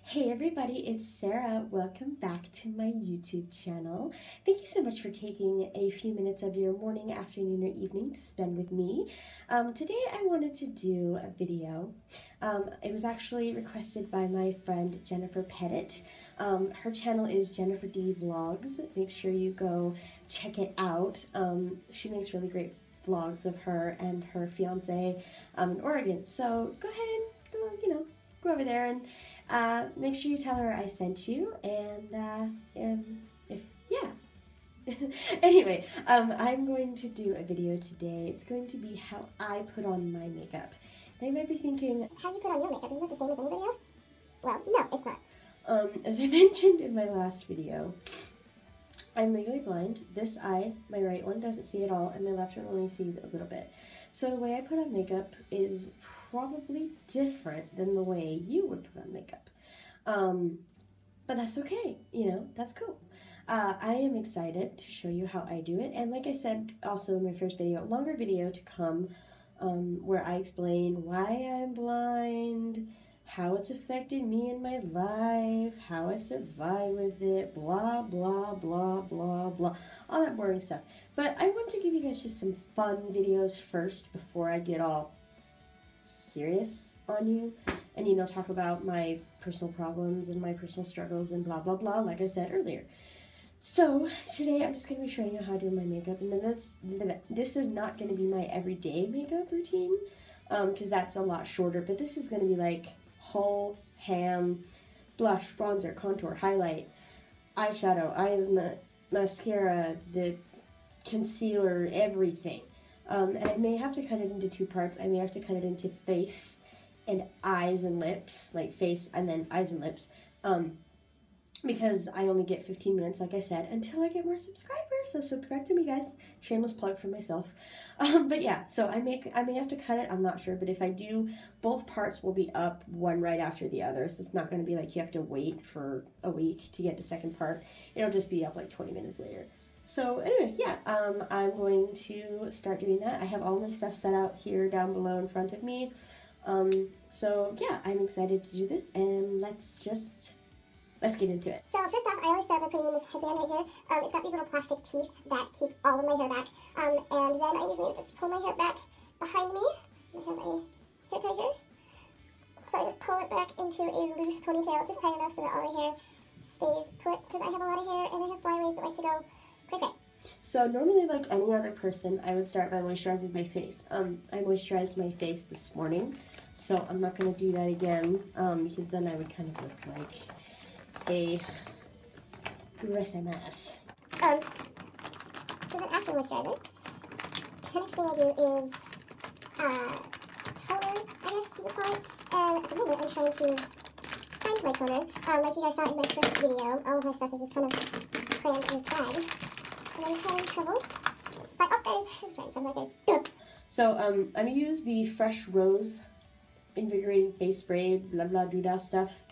Hey everybody, it's Sarah. Welcome back to my YouTube channel. Thank you so much for taking a few minutes of your morning, afternoon, or evening to spend with me. Today I wanted to do a video. It was actually requested by my friend Jennifer Pettit. Her channel is Jennifer D Vlogs. Make sure you go check it out. She makes really great vlogs of her and her fiance in Oregon. So go ahead and go over there and make sure you tell her I sent you, and anyway, I'm going to do a video today. It's going to be how I put on my makeup. Now you might be thinking, how do you put on your makeup? Isn't it the same as anybody else? Well, no, it's not. As I mentioned in my last video, I'm legally blind. This eye, my right one, doesn't see at all, and my left one only sees a little bit. So the way I put on makeup is probably different than the way you would put on makeup. But that's okay, that's cool. I am excited to show you how I do it, and like I said also in my first video, longer video to come, where I explain why I'm blind, how it's affected me in my life, how I survive with it, blah, blah, blah, blah, blah, all that boring stuff. But I want to give you guys just some fun videos first before I get all serious on you and, talk about my personal problems and my personal struggles and blah, blah, blah, like I said earlier. So today I'm just going to be showing you how to do my makeup, and then this is not going to be my everyday makeup routine, because that's a lot shorter, but this is going to be like whole ham, blush, bronzer, contour, highlight, eyeshadow, mascara, the concealer, everything. And I may have to cut it into two parts. I may have to cut it into face and eyes and lips, like face and then eyes and lips, because I only get 15 minutes, like I said, until I get more subscribers. So subscribe to me, guys. Shameless plug for myself. But yeah, so I may have to cut it. I'm not sure, but if I do, both parts will be up one right after the other. So it's not going to be like you have to wait for a week to get the second part. It'll just be up like 20 minutes later. So anyway, yeah, I'm going to start doing that. I have all my stuff set out here down below in front of me. So yeah, I'm excited to do this, and let's get into it. So first off, I always start by putting in this headband right here. It's got these little plastic teeth that keep all of my hair back. And then I usually just pull my hair back behind me. I have my hair tie here. So I just pull it back into a loose ponytail, just tight enough so that all the hair stays put, because I have a lot of hair and I have flyaways that like to go quick. So normally, like any other person, I would start by moisturizing my face. I moisturized my face this morning, so I'm not going to do that again, because then I would kind of look like a gross mess. So then after moisturizing, the next thing I do is toner, I guess you would call it. And at the moment I'm trying to find my toner. Like you guys saw in my first video, all of my stuff is just kind of crammed in this bag. And I'm having trouble. But oh, there it is. It's right in front of my face. So I'm gonna use the Fresh Rose Invigorating Face Spray, blah blah doodah stuff.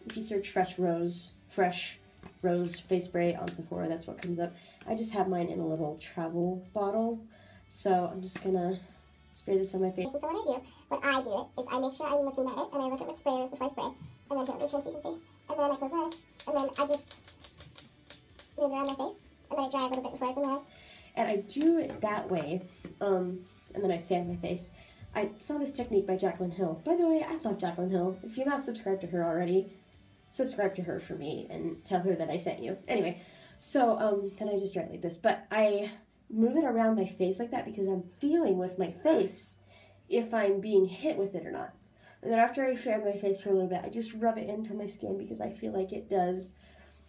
If you search Fresh Rose Face Spray on Sephora, that's what comes up. I just have mine in a little travel bottle, so I'm just gonna spray this on my face. So when I do it, is I make sure I'm looking at it, and I look at what spray is before I spray, and then make sure so you can see. And then I close my eyes, and then I just move around my face, and then I dry a little bit before I open my eyes. And I do it that way, and then I fan my face. I saw this technique by Jaclyn Hill. By the way, I love Jaclyn Hill. If you're not subscribed to her already, subscribe to her for me and tell her that I sent you. Anyway, so then I just dry it like this. But I move it around my face like that because I'm feeling with my face if I'm being hit with it or not. And then after I fan my face for a little bit, I just rub it into my skin because I feel like it does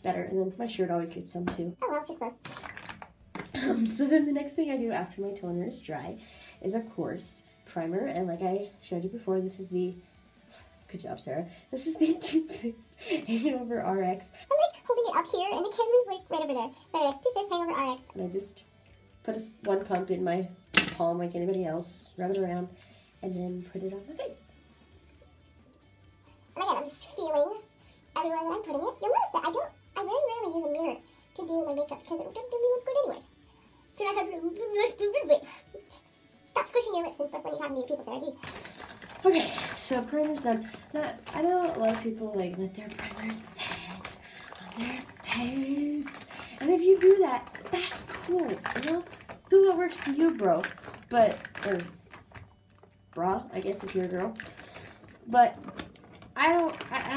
better. And then my shirt always gets some too. Oh well, it's just gross. So then the next thing I do after my toner is dry is, of course, primer. And like I showed you before, this is the, good job Sarah, this is the Too Faced Hangover RX. I'm like holding it up here and the camera's like right over there. But anyway, Too Faced Hangover RX. And I just put one pump in my palm like anybody else, rub it around, and then put it on my face. And again, I'm just feeling everywhere that I'm putting it. You'll notice that I very rarely use a mirror to do my makeup because it doesn't look good anyways. So I have stop squishing your lips when you're talking to people, Sarah, jeez. Okay, So primer's done. Now, I know a lot of people like let their primer set on their face. And if you do that, that's cool, you know? Do what works for you, bro. But, or bra, I guess if you're a girl. But I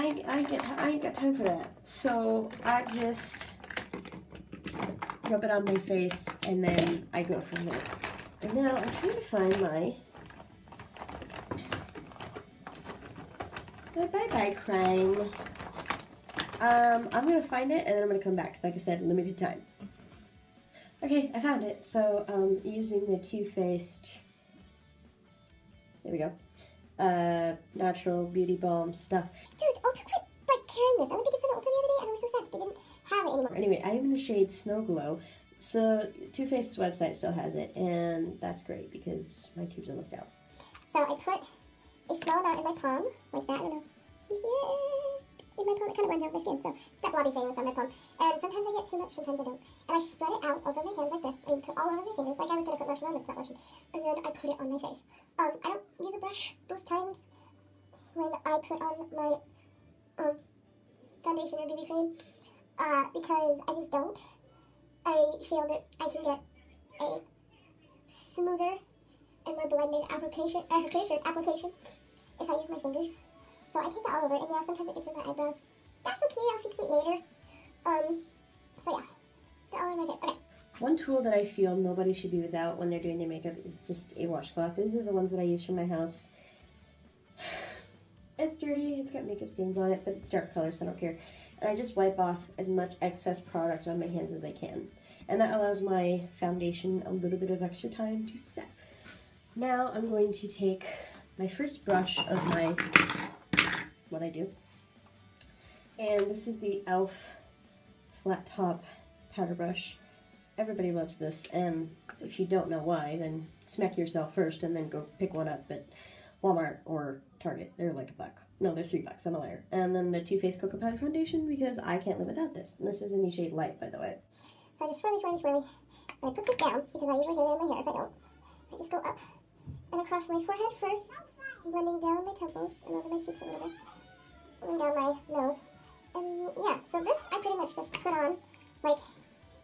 ain't got time for that. So I just rub it on my face and then I go from there. And now I'm trying to find my bye-bye crime. I'm going to find it and then I'm going to come back because, like I said, limited time. Okay, I found it. So, using the Too Faced, there we go, natural beauty balm stuff. Dude, Ulta quit, like, carrying this. I went to get some at Ulta the other day and I was so sad they didn't have it anymore. Anyway, I am in the shade Snow Glow. So, Too Faced's website still has it, and that's great because my tube's almost out. So, I put a small amount in my palm, like that. I don't know. You see it? In my palm, it kind of blends out my skin, so that blobby thing that's on my palm. And sometimes I get too much, sometimes I don't. And I spread it out over my hands like this, and put all over my fingers, like I was going to put lotion on, but it's not lotion. And then I put it on my face. I don't use a brush most times when I put on my foundation or BB cream, because I just don't. I feel that I can get a smoother and more blended application if I use my fingers. So I take that all over, and yeah, sometimes it gets in my eyebrows. That's okay, I'll fix it later. So yeah, get all over my face. Okay. One tool that I feel nobody should be without when they're doing their makeup is just a washcloth. These are the ones that I use from my house. It's dirty, it's got makeup stains on it, but it's dark color, so I don't care. And I just wipe off as much excess product on my hands as I can. And that allows my foundation a little bit of extra time to set. Now I'm going to take my first brush of my, what I do. And this is the e.l.f. flat top powder brush. Everybody loves this, and if you don't know why, then smack yourself first and then go pick one up at Walmart or Target. They're like $1. No, they're $3. I'm a liar. And then the Too Faced Cocoa Powder Foundation, because I can't live without this. And this is in the shade Light, by the way. So I just swirly. And I put this down, because I usually get it in my hair if I don't. I just go up and across my forehead first, blending down my temples and over my cheeks a little bit. And down my nose. And yeah, so this I pretty much just put on like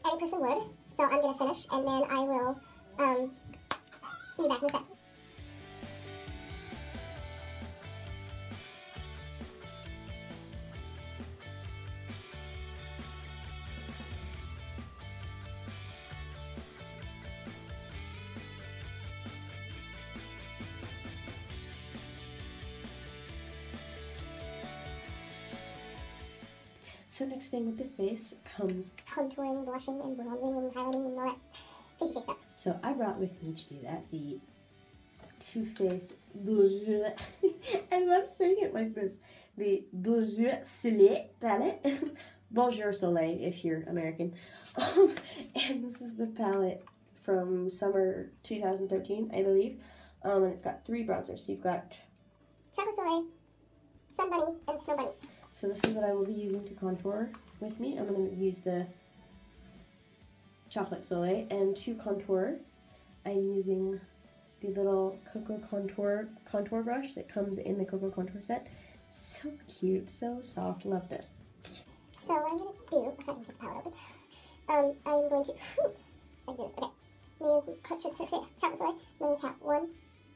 any person would. So I'm going to finish, and then I will see you back in a sec. So next thing with the face comes contouring, blushing, and bronzing, and highlighting, and all that fancy face stuff. So I brought with me to do that the Too Faced Bonjour. I love saying it like this. The Bonjour Soleil palette. Bonjour Soleil if you're American. And this is the palette from summer 2013, I believe. And it's got 3 bronzers. So you've got Chocolate Soleil, Sun Bunny, and Snow Bunny. So this is what I will be using to contour with me. I'm going to use the Chocolate Soleil, and to contour, I'm using the little Cocoa contour brush that comes in the Cocoa Contour set. So cute, so soft, love this. So what I'm going to do, if I can get the palette open, I'm going to, I can do this, okay. I'm going to use Chocolate Soleil, I'm going to tap 1,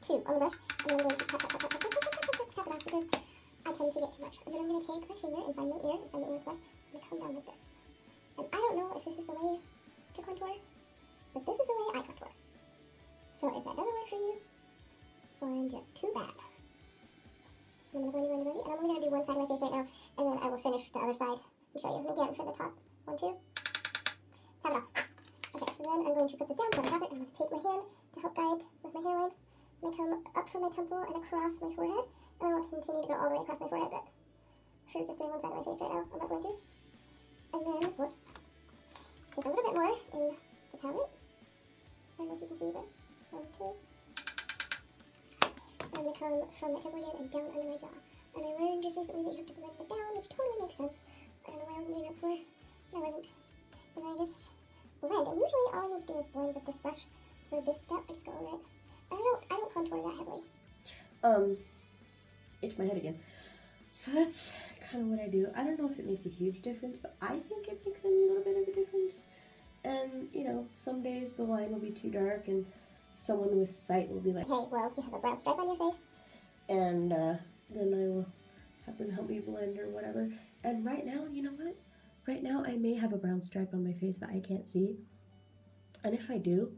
2 on the brush, and then I'm going to tap it off because I tend to get too much. And then I'm going to take my finger and find my ear, with the brush, and come down like this. And I don't know if this is the way to contour, but this is the way I contour. So if that doesn't work for you, well, I'm just too bad. I'm going to go and I'm only going to do one side of my face right now, and then I will finish the other side and show you. And again, for the top, 1, 2, tap it off. Okay, so then I'm going to put this down, so I have it. I'm going to take my hand to help guide with my hairline, and I come up from my temple and across my forehead. And I will continue to go all the way across my forehead, but for just doing one side of my face right now, I'm not going to. And then, whoops, take a little bit more in the palette. I don't know if you can see, but 1, 2. And they come from my temple again and down under my jaw. And I learned just recently that you have to blend it down, which totally makes sense. I don't know why I wasn't doing it before, but I wasn't. And I just blend. And usually all I need to do is blend with this brush. For this step, I just go over it. I don't contour that heavily. itch my head again. So that's kind of what I do. I don't know if it makes a huge difference, but I think it makes a little bit of a difference. And, you know, some days the line will be too dark and someone with sight will be like, hey, well, you have a brown stripe on your face. And then I will have them help me blend or whatever. And right now, you know what? Right now I may have a brown stripe on my face that I can't see. And if I do,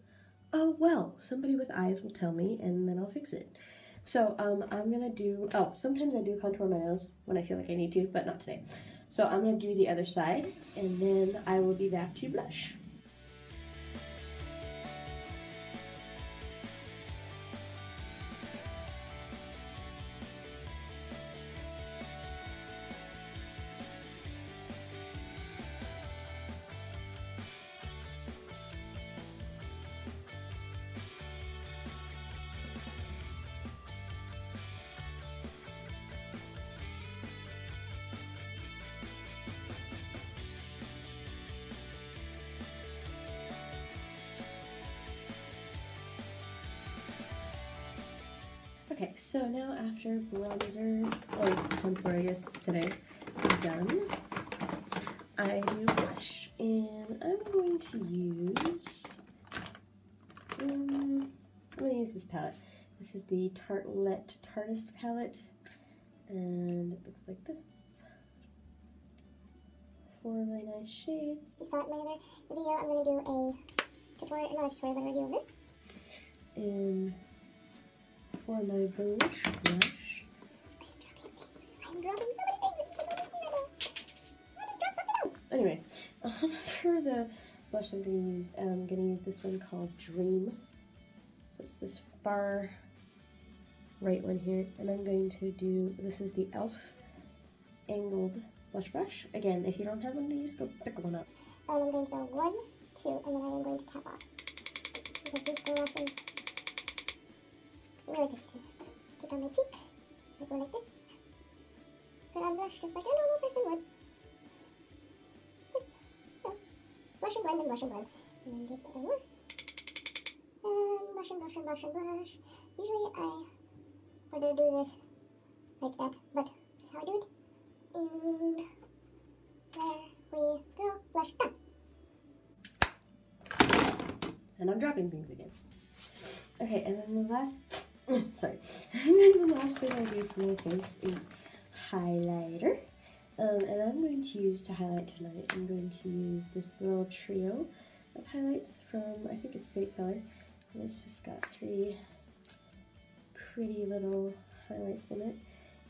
oh well, somebody with eyes will tell me and then I'll fix it. So I'm gonna do, sometimes I do contour my nose when I feel like I need to, but not today. So I'm gonna do the other side and then I will be back to blush. Okay, so now after bronzer, or contour I guess today, is done, I do blush, and I'm going to use, I'm going to use this palette. This is the Tartelette Tartist palette, and it looks like this. 4 really nice shades. You saw it in my other video, I'm going to do a tutorial, not a tutorial, but a review of this. And for my blush brush, I'm dropping so many things that you can't see right now. I just dropped something else. Anyway, for the blush I'm going to use this one called Dream. So it's this far right one here, and I'm going to do, this is the e.l.f. angled blush brush. Again, if you don't have one of these, go pick one up. I'm going to go 1, 2, and then I am going to tap off. Because these eyelashes really pick to take on my cheek. I go like this. Put on blush just like a normal person would. Just, blush and blend and blush and blend. And then get a bit more. And blush and blush and blush and blush. Usually I would do this like that, but that's how I do it. And there we go. Blush done. And I'm dropping things again. Okay, and then the last, sorry. And then the last thing I do for my face is highlighter. And I'm going to use, to highlight tonight, I'm going to use this little trio of highlights from, I think it's Slate Color. And it's just got 3 pretty little highlights in it.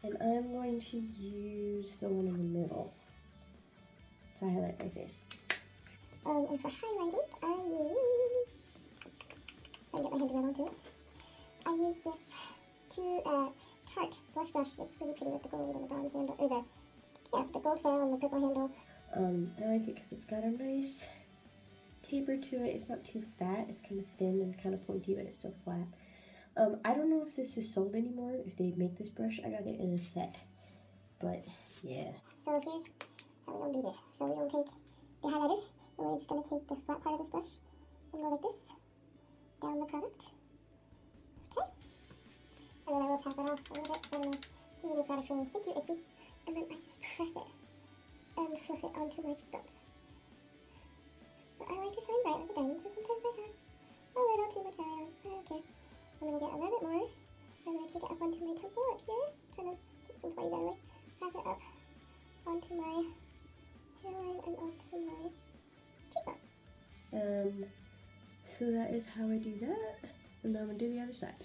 And I'm going to use the one in the middle to highlight my face. And for highlighting, I get my hand around onto it. I use this Tarte blush brush that's really pretty with the gold and the bronze handle, or the gold foil and the purple handle. I like it because it's got a nice taper to it. It's not too fat. It's kind of thin and kind of pointy, but it's still flat. I don't know if this is sold anymore, if they make this brush. I got it in a set, but yeah. So here's how we're going to do this. So we're going to take the highlighter, and we're just going to take the flat part of this brush and go like this, down the product. Okay? And then I will tap it off a little bit, because I don't know, this is a new product for me. Thank you, Ipsy. And then I just press it and fluff it onto my cheekbones. But I like to shine bright like a diamond, so sometimes I have a little too much highlight on. I don't care. I'm going to get a little bit more, and then I take it up onto my temple up here, kind of take some flies out of the way, wrap it up onto my hairline and onto my cheekbone. So that is how I do that, and then I'm going to do the other side.